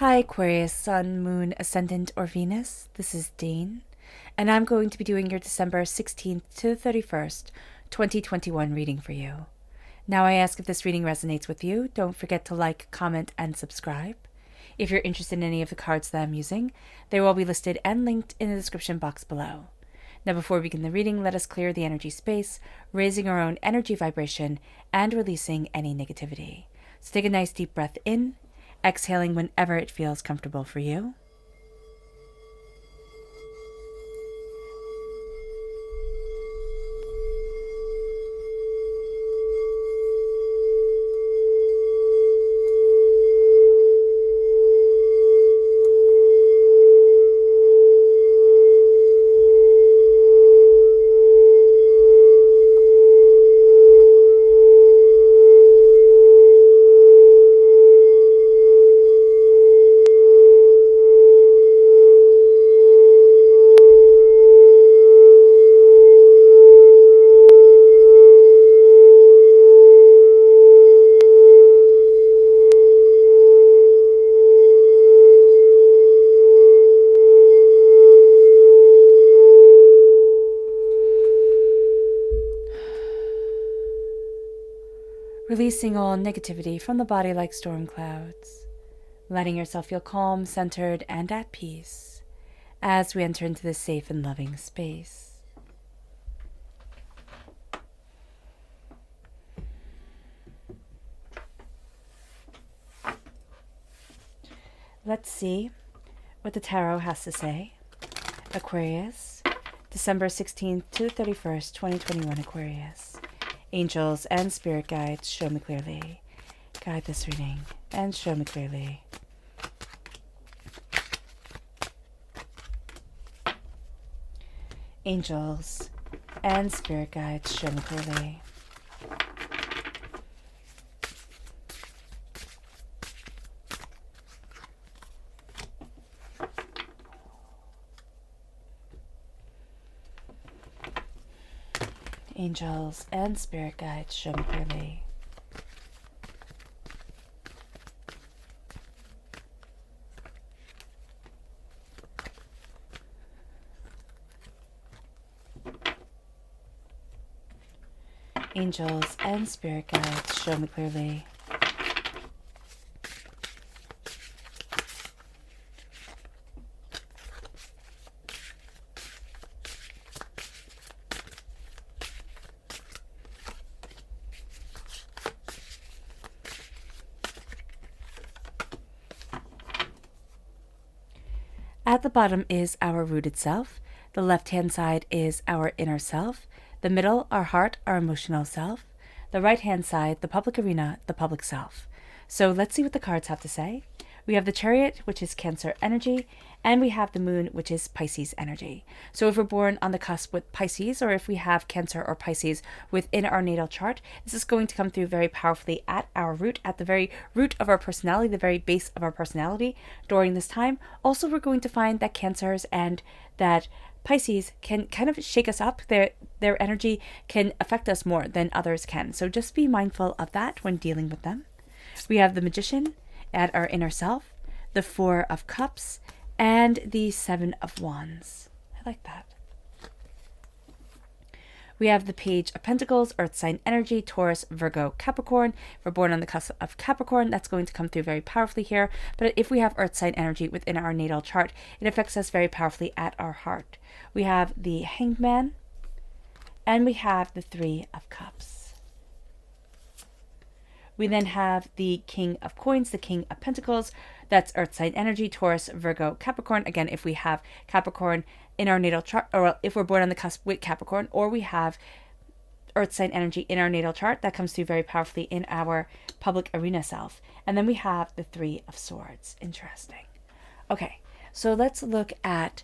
Hi Aquarius, Sun, Moon, Ascendant, or Venus. This is Dane, and I'm going to be doing your December 16th to 31st, 2021 reading for you. Now I ask if this reading resonates with you, don't forget to like, comment, and subscribe. If you're interested in any of the cards that I'm using, they will be listed and linked in the description box below. Now before we begin the reading, let us clear the energy space, raising our own energy vibration and releasing any negativity. So take a nice deep breath in, exhaling whenever it feels comfortable for you. Releasing all negativity from the body like storm clouds, letting yourself feel calm, centered, and at peace as we enter into this safe and loving space. Let's see what the tarot has to say. Aquarius, December 16th to 31st, 2021 Aquarius. Angels and spirit guides, show me clearly. Guide this reading and show me clearly. Angels and spirit guides, show me clearly. Angels and spirit guides, show me clearly. Angels and spirit guides, show me clearly. At the bottom is our rooted self. The left-hand side is our inner self. The middle, our heart, our emotional self. The right-hand side, the public arena, the public self. So let's see what the cards have to say. We have the Chariot, which is Cancer energy, and we have the Moon, which is Pisces energy. So if we're born on the cusp with Pisces, or if we have Cancer or Pisces within our natal chart, this is going to come through very powerfully at our root, at the very root of our personality, the very base of our personality during this time. Also, we're going to find that Cancers and that Pisces can kind of shake us up. Their energy can affect us more than others can. So just be mindful of that when dealing with them. We have the Magician at our inner self, the Four of Cups, and the Seven of Wands. I like that. We have the Page of Pentacles, Earth sign energy, Taurus, Virgo, Capricorn. If we're born on the cusp of Capricorn, that's going to come through very powerfully here. But if we have Earth sign energy within our natal chart, it affects us very powerfully at our heart. We have the Hanged Man, and we have the Three of Cups. We then have the King of Coins, the King of Pentacles. That's Earth sign energy, Taurus, Virgo, Capricorn. Again, if we have Capricorn in our natal chart, or if we're born on the cusp with Capricorn, or we have Earth sign energy in our natal chart, that comes through very powerfully in our public arena self. And then we have the Three of Swords. Interesting. Okay, so let's look at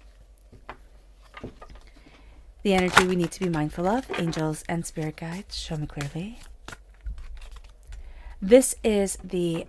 the energy we need to be mindful of. Angels and spirit guides, show me clearly. This is the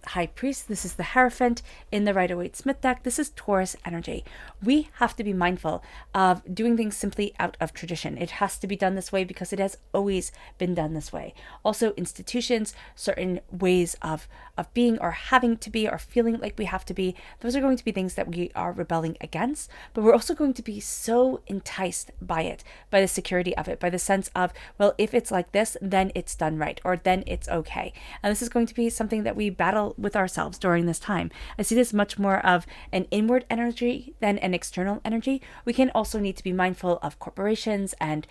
High Priest. This is the Hierophant in the Rider-Waite-Smith deck. This is Taurus energy. We have to be mindful of doing things simply out of tradition. It has to be done this way because it has always been done this way. Also, institutions, certain ways of being or having to be or feeling like we have to be, those are going to be things that we are rebelling against, but we're also going to be so enticed by it, by the security of it, by the sense of, well, if it's like this, then it's done right, or then it's okay. And this is going to be something that we battle with ourselves during this time. I see this much more of an inward energy than an external energy. We can also need to be mindful of corporations and,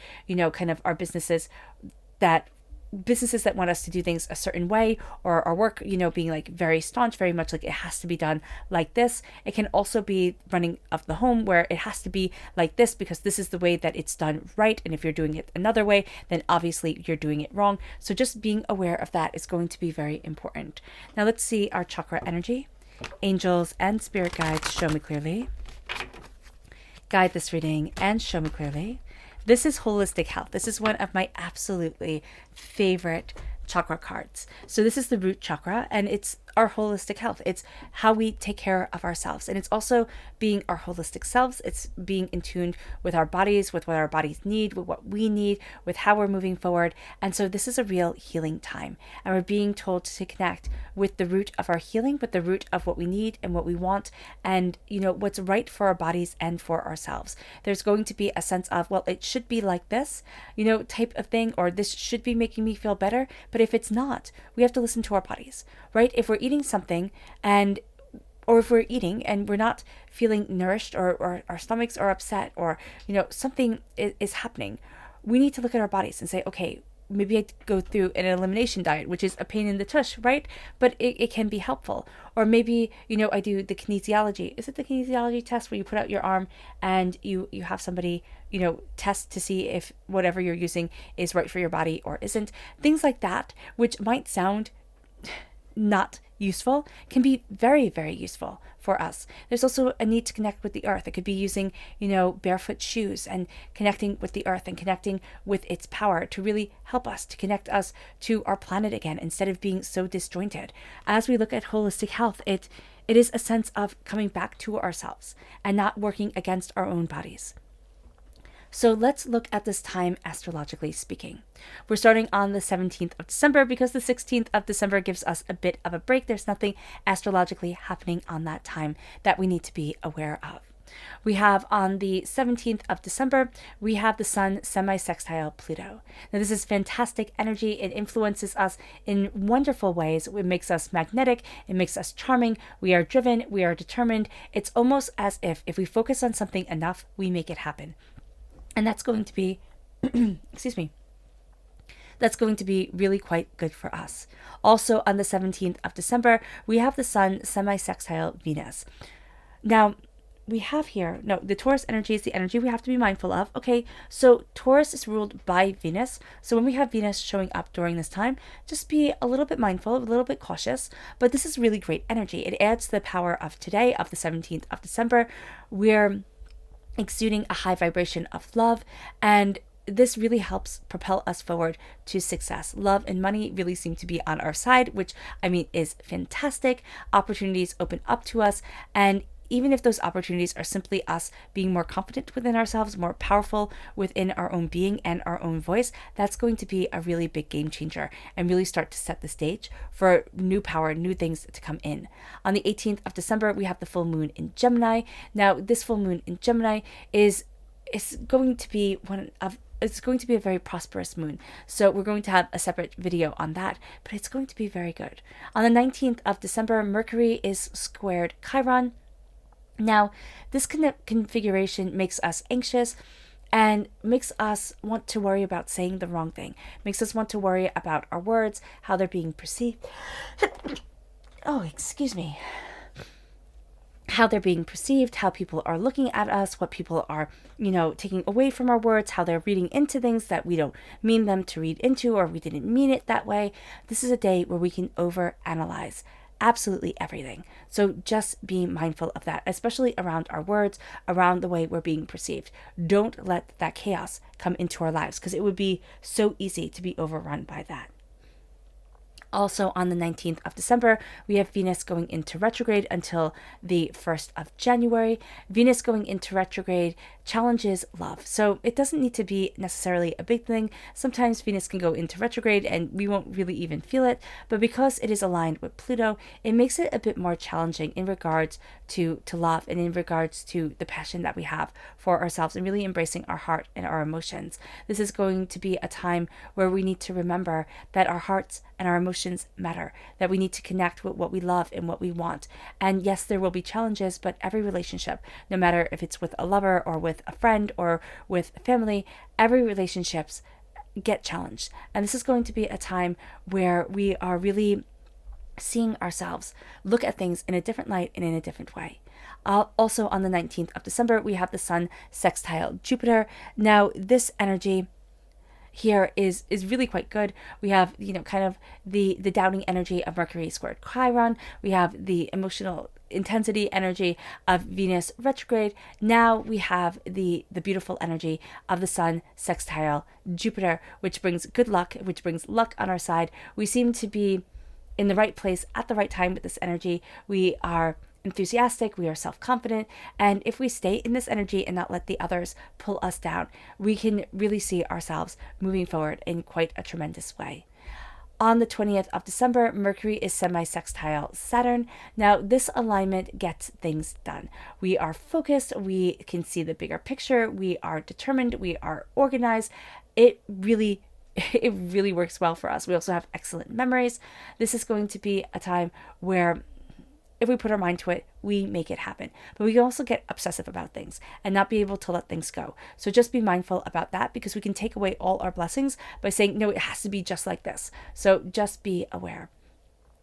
kind of our businesses that want us to do things a certain way, or our work, being like very staunch, very much like it has to be done like this. It can also be running of the home where it has to be like this because this is the way that it's done right. And if you're doing it another way, then obviously you're doing it wrong. So just being aware of that is going to be very important. Now let's see our chakra energy. Angels and spirit guides, show me clearly. Guide this reading and show me clearly. This is holistic health. This is one of my absolutely favorite chakra cards. So this is the root chakra, and it's our holistic health. It's how we take care of ourselves. And it's also being our holistic selves. It's being in tune with our bodies, with what our bodies need, with what we need, with how we're moving forward. And so this is a real healing time. And we're being told to connect with the root of our healing, with the root of what we need and what we want, and, what's right for our bodies and for ourselves. There's going to be a sense of, well, it should be like this, type of thing, or this should be making me feel better. But if it's not, we have to listen to our bodies, right? If we're eating something or if we're eating and we're not feeling nourished, or our stomachs are upset, or, something is happening, we need to look at our bodies and say, okay, maybe I go through an elimination diet, which is a pain in the tush, right? But it can be helpful. Or maybe, I do the kinesiology. Is it the kinesiology test where you put out your arm and you have somebody, test to see if whatever you're using is right for your body or isn't? Things like that, which might sound not useful, can be very, very useful for us. There's also a need to connect with the earth. It could be using, barefoot shoes and connecting with the earth and connecting with its power to really help us, to connect us to our planet again, instead of being so disjointed. As we look at holistic health, it is a sense of coming back to ourselves and not working against our own bodies. So let's look at this time astrologically speaking. We're starting on the 17th of December because the 16th of December gives us a bit of a break. There's nothing astrologically happening on that time that we need to be aware of. We have on the 17th of December, we have the Sun semi-sextile Pluto. Now this is fantastic energy. It influences us in wonderful ways. It makes us magnetic. It makes us charming. We are driven. We are determined. It's almost as if we focus on something enough, we make it happen. And that's going to be, that's going to be really quite good for us. Also on the 17th of December, we have the Sun semi-sextile Venus. Now, we have here, the Taurus energy is the energy we have to be mindful of. Okay, so Taurus is ruled by Venus. So when we have Venus showing up during this time, just be a little bit mindful, a little bit cautious. But this is really great energy. It adds to the power of today, of the 17th of December. We're exuding a high vibration of love, and this really helps propel us forward to success. Love and money really seem to be on our side, which is fantastic. Opportunities open up to us, and even if those opportunities are simply us being more confident within ourselves, more powerful within our own being and our own voice, that's going to be a really big game changer and really start to set the stage for new power, new things to come in. On the 18th of December, we have the full moon in Gemini. Now, this full moon in Gemini is going to be it's going to be a very prosperous moon. So we're going to have a separate video on that, but it's going to be very good. On the 19th of December, Mercury is squared Chiron. Now, this configuration makes us anxious and makes us want to worry about saying the wrong thing, makes us want to worry about our words, how they're being perceived. How they're being perceived, how people are looking at us, what people are, taking away from our words, how they're reading into things that we don't mean them to read into, or we didn't mean it that way. This is a day where we can overanalyze absolutely everything. So just be mindful of that, especially around our words, around the way we're being perceived. Don't let that chaos come into our lives, because it would be so easy to be overrun by that. Also on the 19th of December, we have Venus going into retrograde until the 1st of January. Venus going into retrograde challenges love. So it doesn't need to be necessarily a big thing. Sometimes Venus can go into retrograde and we won't really even feel it. But because it is aligned with Pluto, it makes it a bit more challenging in regards to love and in regards to the passion that we have for ourselves and really embracing our heart and our emotions. This is going to be a time where we need to remember that our hearts and our emotions matter, that we need to connect with what we love and what we want. And yes, there will be challenges, but every relationship, no matter if it's with a lover or with a friend or with family, every relationships get challenged. And this is going to be a time where we are really seeing ourselves look at things in a different light and in a different way. Also on the 19th of December, we have the Sun sextile Jupiter. Now, this energy here is really quite good. We have, kind of the doubting energy of Mercury squared Chiron. We have the emotional intensity energy of Venus retrograde. Now we have the beautiful energy of the Sun sextile Jupiter, which brings good luck, which brings luck on our side. We seem to be in the right place at the right time with this energy. We are enthusiastic, we are self-confident, and if we stay in this energy and not let the others pull us down, we can really see ourselves moving forward in quite a tremendous way. On the 20th of December, Mercury is semi-sextile Saturn. Now, this alignment gets things done. We are focused, we can see the bigger picture, we are determined, we are organized. It really works well for us. We also have excellent memories. This is going to be a time where if we put our mind to it, we make it happen. But we can also get obsessive about things and not be able to let things go. So just be mindful about that, because we can take away all our blessings by saying, no, it has to be just like this. So just be aware.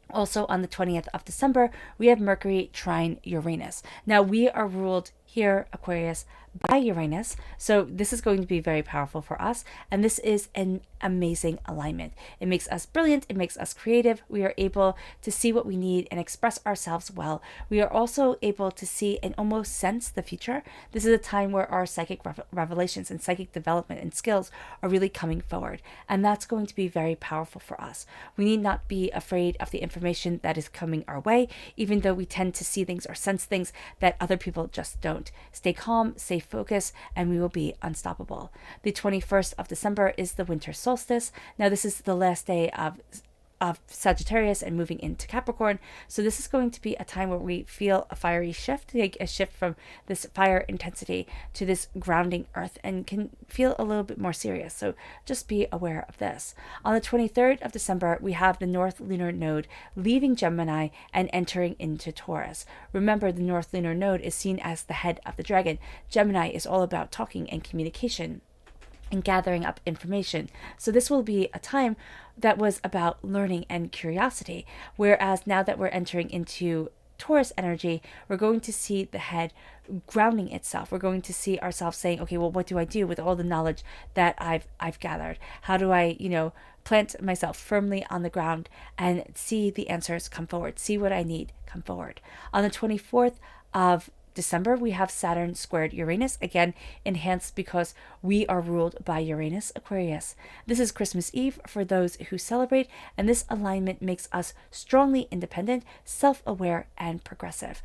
Also on the 20th of December, we have Mercury trine Uranus. Now we are ruled here, Aquarius, by Uranus. So this is going to be very powerful for us. And this is an amazing alignment. It makes us brilliant. It makes us creative. We are able to see what we need and express ourselves well. We are also able to see and almost sense the future. This is a time where our psychic revelations and psychic development and skills are really coming forward. And that's going to be very powerful for us. We need not be afraid of the information that is coming our way, even though we tend to see things or sense things that other people just don't. Stay calm, stay focused, and we will be unstoppable. The 21st of December is the winter solstice. Now, this is the last day of Sagittarius and moving into Capricorn. So this is going to be a time where we feel a fiery shift, like a shift from this fire intensity to this grounding earth, and can feel a little bit more serious. So just be aware of this. On the 23rd of December, we have the North Lunar Node leaving Gemini and entering into Taurus. Remember, the North Lunar Node is seen as the head of the dragon. Gemini is all about talking and communication and gathering up information. So this will be a time that was about learning and curiosity, whereas now that we're entering into Taurus energy, we're going to see the head grounding itself. We're going to see ourselves saying, okay, well, what do I do with all the knowledge that I've gathered? How do I, plant myself firmly on the ground and see the answers come forward, see what I need come forward. On the 24th of December, we have Saturn squared Uranus, again enhanced because we are ruled by Uranus Aquarius. This is Christmas Eve for those who celebrate, and this alignment makes us strongly independent, self-aware, and progressive.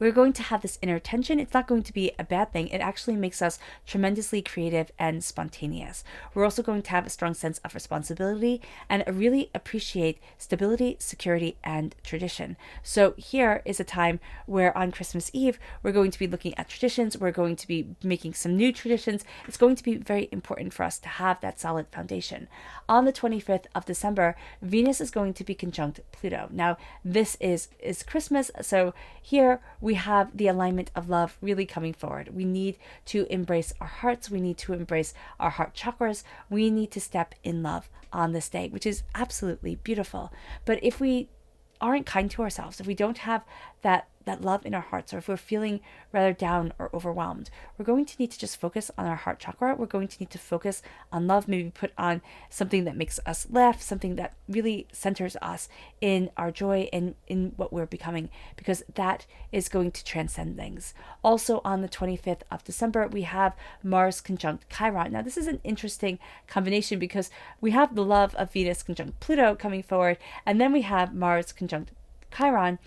We're going to have this inner tension. It's not going to be a bad thing. It actually makes us tremendously creative and spontaneous. We're also going to have a strong sense of responsibility and really appreciate stability, security, and tradition. So here is a time where on Christmas Eve, we're going to be looking at traditions. We're going to be making some new traditions. It's going to be very important for us to have that solid foundation. On the 25th of December, Venus is going to be conjunct Pluto. Now, this is Christmas. So here we have the alignment of love really coming forward. We need to embrace our hearts. We need to embrace our heart chakras. We need to step in love on this day, which is absolutely beautiful. But if we aren't kind to ourselves, if we don't have that that love in our hearts, or if we're feeling rather down or overwhelmed, we're going to need to just focus on our heart chakra. We're going to need to focus on love, maybe put on something that makes us laugh, something that really centers us in our joy and in what we're becoming, because that is going to transcend things. Also on the 25th of December, we have Mars conjunct Chiron. Now, this is an interesting combination because we have the love of Venus conjunct Pluto coming forward, and then we have Mars conjunct Chiron,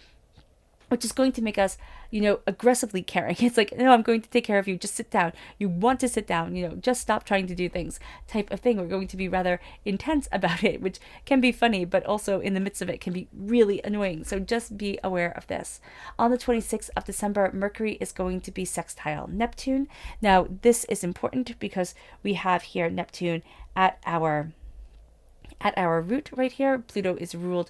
which is going to make us, aggressively caring. It's like, no, I'm going to take care of you. Just sit down. You want to sit down, just stop trying to do things type of thing. We're going to be rather intense about it, which can be funny, but also in the midst of it can be really annoying. So just be aware of this. On the 26th of December, Mercury is going to be sextile Neptune. Now, this is important because we have here Neptune at our root right here. Pluto is ruled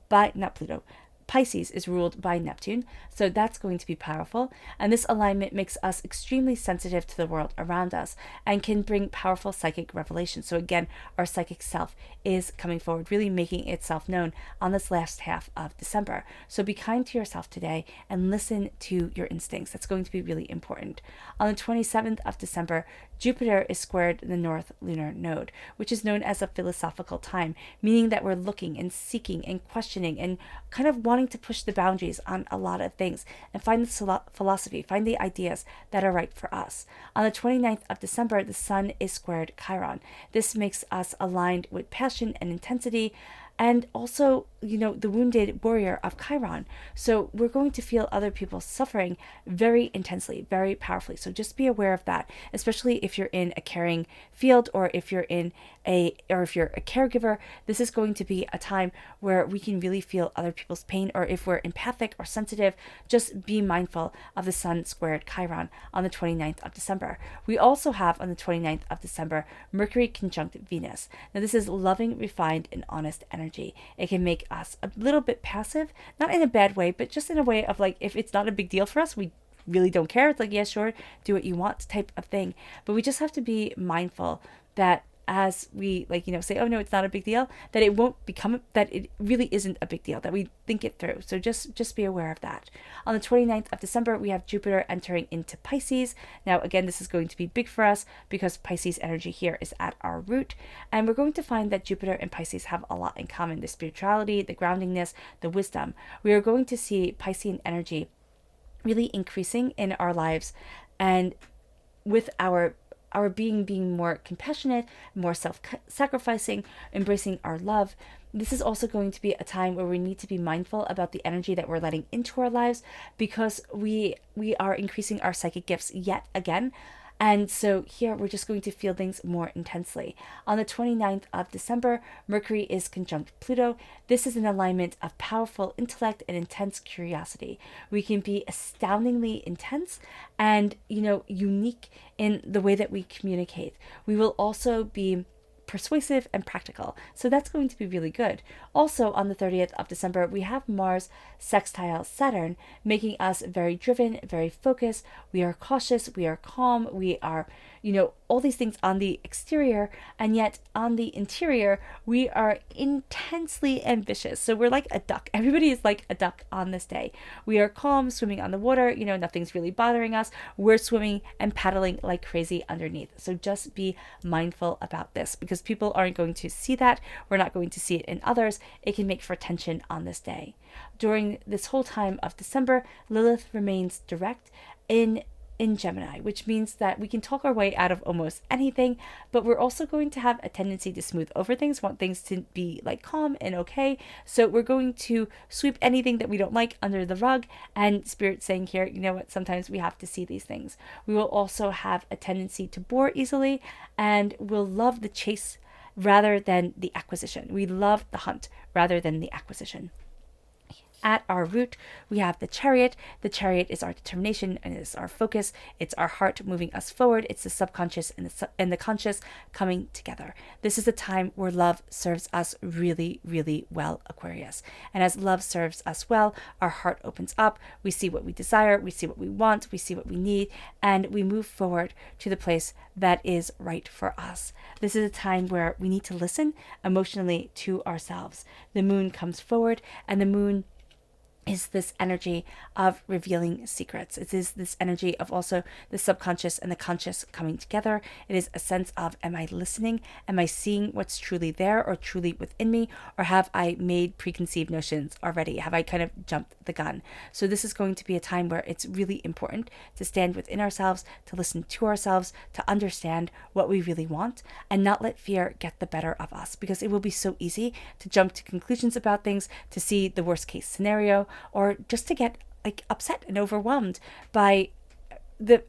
by, not Pluto, Pisces is ruled by Neptune, so that's going to be powerful. And this alignment makes us extremely sensitive to the world around us and can bring powerful psychic revelation. So again, our psychic self is coming forward, really making itself known on this last half of December. So be kind to yourself today and listen to your instincts. That's going to be really important. On the 27th of December, Jupiter is squared the North Lunar Node, which is known as a philosophical time, meaning that we're looking and seeking and questioning and kind of wanting to push the boundaries on a lot of things and find the philosophy, find the ideas that are right for us. On the 29th of December, the Sun is squared Chiron. This makes us aligned with passion and intensity, and also, the wounded warrior of Chiron. So we're going to feel other people suffering very intensely, very powerfully. So just be aware of that, especially if you're in a caring field, or if you're a caregiver. This is going to be a time where we can really feel other people's pain, or if we're empathic or sensitive, just be mindful of the Sun squared Chiron on the 29th of December. We also have on the 29th of December, Mercury conjunct Venus. Now, this is loving, refined, and honest energy. It can make us a little bit passive, not in a bad way, but just in a way of like, if it's not a big deal for us, we really don't care. It's like, yeah, sure, do what you want type of thing. But we just have to be mindful that as we say, oh no, it's not a big deal, that it won't become, that it really isn't a big deal, that we think it through. So just be aware of that. On the 29th of December, we have Jupiter entering into Pisces. Now, again, this is going to be big for us because Pisces energy here is at our root. And we're going to find that Jupiter and Pisces have a lot in common: the spirituality, the groundingness, the wisdom. We are going to see Piscean energy really increasing in our lives, and with our being more compassionate, more self-sacrificing, embracing our love. This is also going to be a time where we need to be mindful about the energy that we're letting into our lives, because we are increasing our psychic gifts yet again. And so here we're just going to feel things more intensely. On the 29th of December, Mercury is conjunct Pluto. This is an alignment of powerful intellect and intense curiosity. We can be astoundingly intense and, unique in the way that we communicate. We will also be persuasive and practical. So that's going to be really good. Also on the 30th of December, we have Mars sextile Saturn, making us very driven, very focused. We are cautious, we are calm, we are, all these things on the exterior, and yet on the interior, we are intensely ambitious. So we're like a duck. Everybody is like a duck on this day. We are calm, swimming on the water, nothing's really bothering us. We're swimming and paddling like crazy underneath. So just be mindful about this, because people aren't going to see that. We're not going to see it in others. It can make for tension on this day. During this whole time of December, Lilith remains direct in Gemini, which means that we can talk our way out of almost anything, but we're also going to have a tendency to smooth over things, want things to be like calm and okay. So we're going to sweep anything that we don't like under the rug, and Spirit saying here, you know what, sometimes we have to see these things. We will also have a tendency to bore easily, and we'll love the chase rather than the acquisition. We love the hunt rather than the acquisition. At our root, we have the Chariot. The Chariot is our determination and is our focus. It's our heart moving us forward. It's the subconscious and the conscious coming together. This is a time where love serves us really, really well, Aquarius. And as love serves us well, our heart opens up. We see what we desire. We see what we want. We see what we need. And we move forward to the place that is right for us. This is a time where we need to listen emotionally to ourselves. The moon comes forward, and the moon is this energy of revealing secrets. It is this energy of also the subconscious and the conscious coming together. It is a sense of, am I listening? Am I seeing what's truly there or truly within me? Or have I made preconceived notions already? Have I kind of jumped the gun? So this is going to be a time where it's really important to stand within ourselves, to listen to ourselves, to understand what we really want, and not let fear get the better of us, because it will be so easy to jump to conclusions about things, to see the worst case scenario, or just to get like upset and overwhelmed by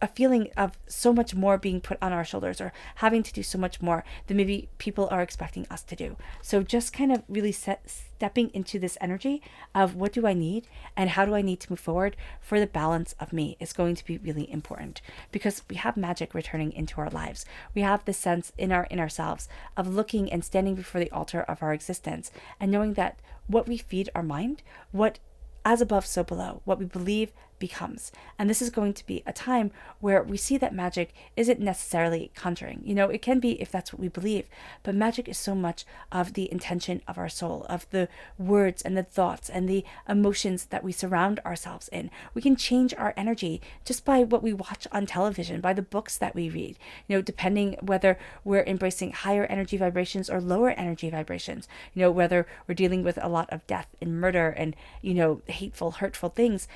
a feeling of so much more being put on our shoulders, or having to do so much more than maybe people are expecting us to do. So just kind of really stepping into this energy of what do I need and how do I need to move forward for the balance of me is going to be really important, because we have magic returning into our lives. We have this sense in our inner selves of looking and standing before the altar of our existence and knowing that what we feed our mind, what as above, so below, what we believe becomes. And this is going to be a time where we see that magic isn't necessarily conjuring. It can be if that's what we believe, but magic is so much of the intention of our soul, of the words and the thoughts and the emotions that we surround ourselves in. We can change our energy just by what we watch on television, by the books that we read, depending whether we're embracing higher energy vibrations or lower energy vibrations, whether we're dealing with a lot of death and murder and, hateful, hurtful things,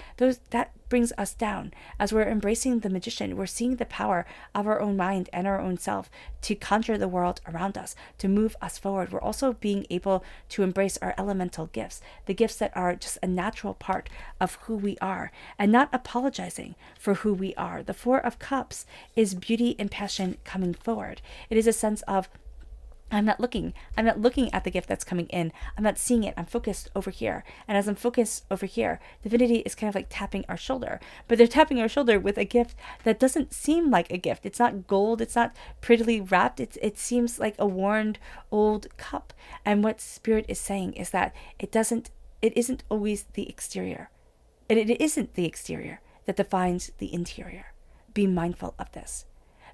that brings us down. As we're embracing the magician, we're seeing the power of our own mind and our own self to conjure the world around us, to move us forward. We're also being able to embrace our elemental gifts, the gifts that are just a natural part of who we are, and not apologizing for who we are. The Four of Cups is beauty and passion coming forward. It is a sense of, I'm not looking at the gift that's coming in. I'm not seeing it. I'm focused over here. And as I'm focused over here, divinity is kind of like tapping our shoulder. But they're tapping our shoulder with a gift that doesn't seem like a gift. It's not gold. It's not prettily wrapped. It seems like a worn old cup. And what Spirit is saying is that it isn't always the exterior. And it isn't the exterior that defines the interior. Be mindful of this.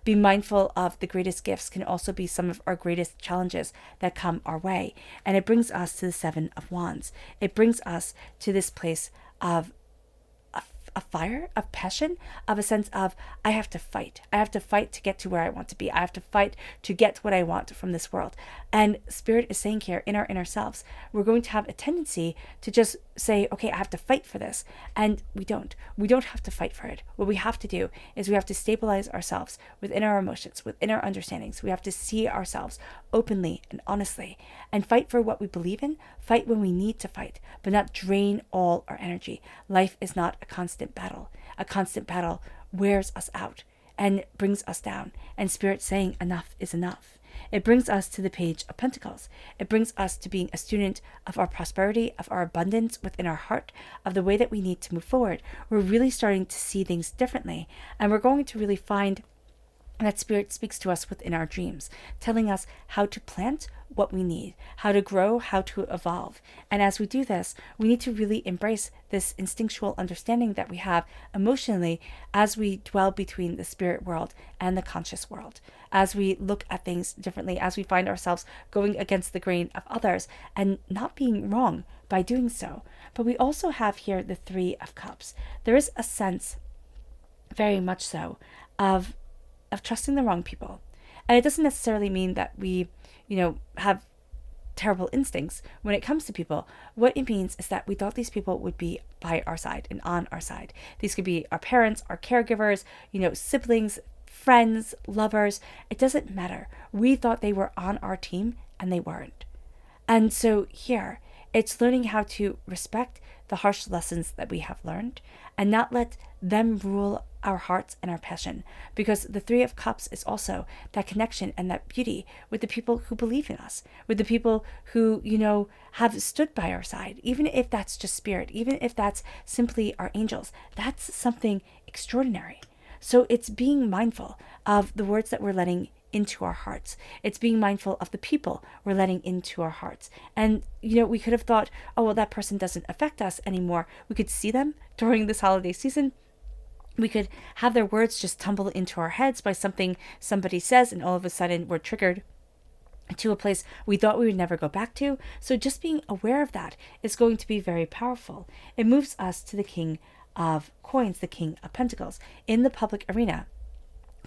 Be mindful of the greatest gifts can also be some of our greatest challenges that come our way. And it brings us to the Seven of Wands. It brings us to this place of a fire, of passion, of a sense of, I have to fight. I have to fight to get to where I want to be. I have to fight to get what I want from this world. And Spirit is saying here, in our inner selves, we're going to have a tendency to just say, okay, I have to fight for this. And we don't. We don't have to fight for it. What we have to do is we have to stabilize ourselves within our emotions, within our understandings. We have to see ourselves openly and honestly and fight for what we believe in, fight when we need to fight, but not drain all our energy. Life is not a constant battle. A constant battle wears us out and brings us down. And Spirit saying enough is enough. It brings us to the Page of Pentacles. It brings us to being a student of our prosperity, of our abundance within our heart, of the way that we need to move forward. We're really starting to see things differently, and we're going to really find that Spirit speaks to us within our dreams, telling us how to plant what we need, how to grow, how to evolve. And as we do this, we need to really embrace this instinctual understanding that we have emotionally as we dwell between the spirit world and the conscious world, as we look at things differently, as we find ourselves going against the grain of others and not being wrong by doing so. But we also have here the Three of Cups. There is a sense, very much so, of trusting the wrong people. And it doesn't necessarily mean that we, have terrible instincts when it comes to people. What it means is that we thought these people would be by our side and on our side. These could be our parents, our caregivers, siblings, friends, lovers. It doesn't matter. We thought they were on our team and they weren't. And so here, it's learning how to respect the harsh lessons that we have learned and not let them rule our hearts and our passion, because the Three of Cups is also that connection and that beauty with the people who believe in us, with the people who, have stood by our side, even if that's just Spirit, even if that's simply our angels. That's something extraordinary. So it's being mindful of the words that we're letting into our hearts. It's being mindful of the people we're letting into our hearts. And, we could have thought, oh, well, that person doesn't affect us anymore. We could see them during this holiday season. We could have their words just tumble into our heads by something somebody says, and all of a sudden we're triggered to a place we thought we would never go back to. So just being aware of that is going to be very powerful. It moves us to the King of Coins, the King of Pentacles. In the public arena,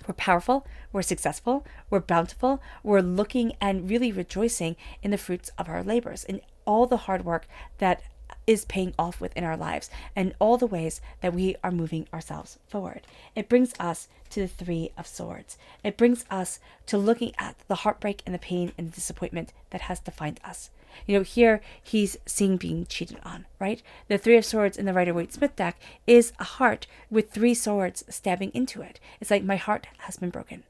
we're powerful, we're successful, we're bountiful, we're looking and really rejoicing in the fruits of our labors and all the hard work that is paying off within our lives and all the ways that we are moving ourselves forward. It brings us to the Three of Swords. It brings us to looking at the heartbreak and the pain and the disappointment that has defined us. Here he's seeing being cheated on, right? The Three of Swords in the Rider-Waite-Smith deck is a heart with three swords stabbing into it. It's like my heart has been broken.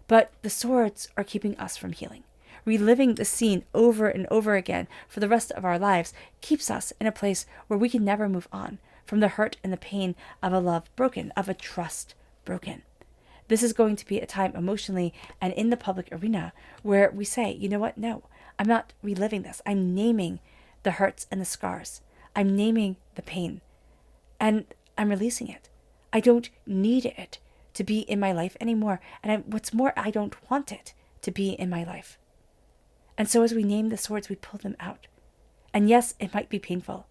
But the swords are keeping us from healing. Reliving the scene over and over again for the rest of our lives keeps us in a place where we can never move on from the hurt and the pain of a love broken, of a trust broken. This is going to be a time emotionally and in the public arena where we say, you know what? No, I'm not reliving this. I'm naming the hurts and the scars. I'm naming the pain and I'm releasing it. I don't need it to be in my life anymore. And what's more, I don't want it to be in my life. And so as we name the swords, we pull them out. And yes, it might be painful,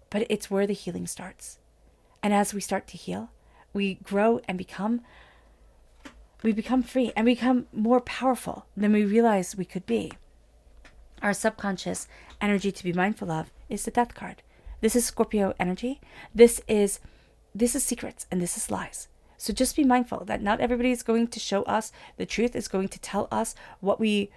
but it's where the healing starts. And as we start to heal, we grow and we become free and become more powerful than we realize we could be. Our subconscious energy to be mindful of is the Death card. This is Scorpio energy. This is secrets and this is lies. So just be mindful that not everybody is going to show us the truth, is going to tell us what we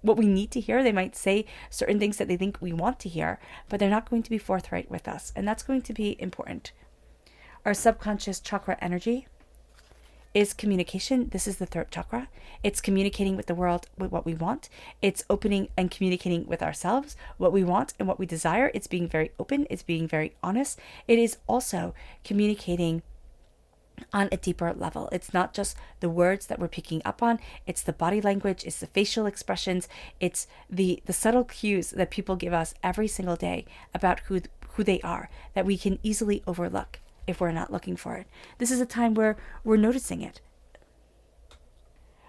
need to hear. They might say certain things that they think we want to hear, but they're not going to be forthright with us. And that's going to be important. Our subconscious chakra energy is communication. This is the throat chakra. It's communicating with the world with what we want. It's opening and communicating with ourselves what we want and what we desire. It's being very open. It's being very honest. It is also communicating on a deeper level. It's not just the words that we're picking up on. It's the body language. It's the facial expressions. It's the subtle cues that people give us every single day about who they are that we can easily overlook if we're not looking for it. This is a time where we're noticing it.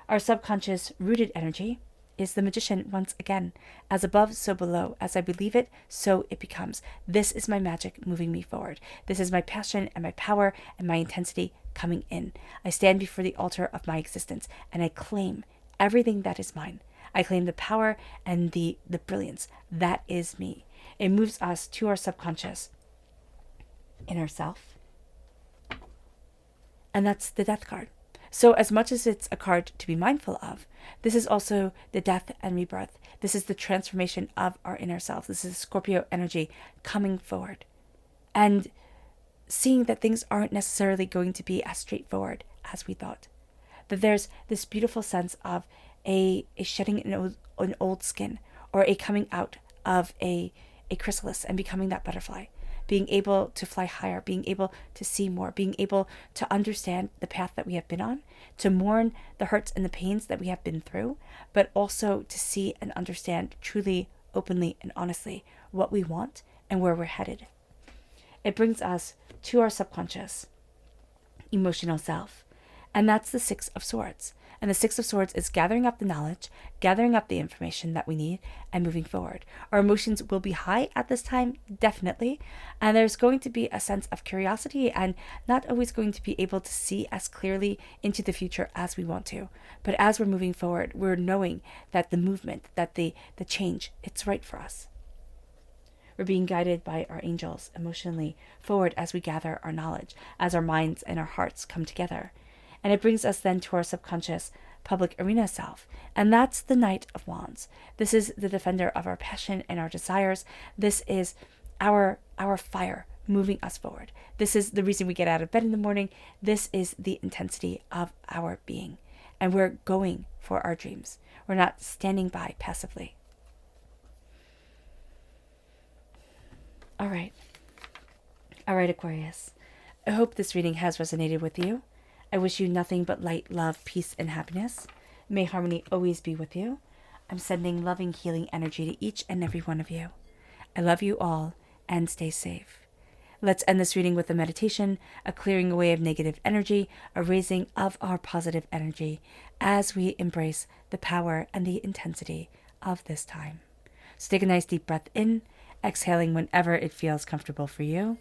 Our subconscious rooted energy is the Magician once again. As above, so below. As I believe it, so it becomes. This is my magic moving me forward. This is my passion and my power and my intensity coming in. I stand before the altar of my existence and I claim everything that is mine. I claim the power and the brilliance that is me. It moves us to our subconscious inner self. And that's the Death card. So as much as it's a card to be mindful of, this is also the death and rebirth. This is the transformation of our inner self. This is Scorpio energy coming forward and seeing that things aren't necessarily going to be as straightforward as we thought. That there's this beautiful sense of a shedding an old skin, or a coming out of a chrysalis and becoming that butterfly. Being able to fly higher, being able to see more, being able to understand the path that we have been on, to mourn the hurts and the pains that we have been through, but also to see and understand truly, openly, and honestly what we want and where we're headed. It brings us to our subconscious emotional self, and that's the Six of Swords. And the Six of Swords is gathering up the knowledge, gathering up the information that we need, and moving forward. Our emotions will be high at this time, definitely. And there's going to be a sense of curiosity and not always going to be able to see as clearly into the future as we want to. But as we're moving forward, we're knowing that the movement, that the change, it's right for us. We're being guided by our angels emotionally forward as we gather our knowledge, as our minds and our hearts come together. And it brings us then to our subconscious public arena self. And that's the Knight of Wands. This is the defender of our passion and our desires. This is our fire moving us forward. This is the reason we get out of bed in the morning. This is the intensity of our being. And we're going for our dreams. We're not standing by passively. All right, Aquarius. I hope this reading has resonated with you. I wish you nothing but light, love, peace, and happiness. May harmony always be with you. I'm sending loving, healing energy to each and every one of you. I love you all, and stay safe. Let's end this reading with a meditation, a clearing away of negative energy, a raising of our positive energy as we embrace the power and the intensity of this time. So take a nice deep breath in, exhaling whenever it feels comfortable for you.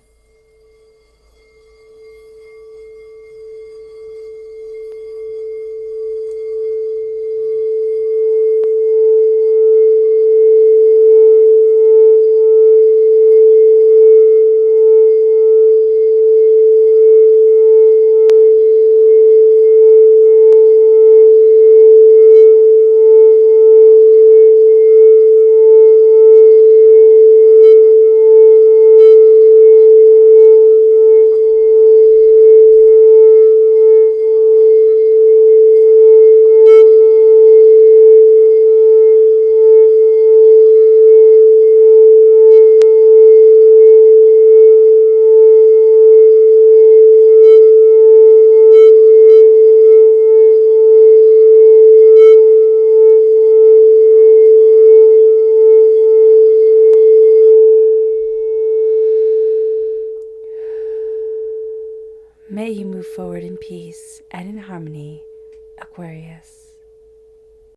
May you move forward in peace and in harmony, Aquarius.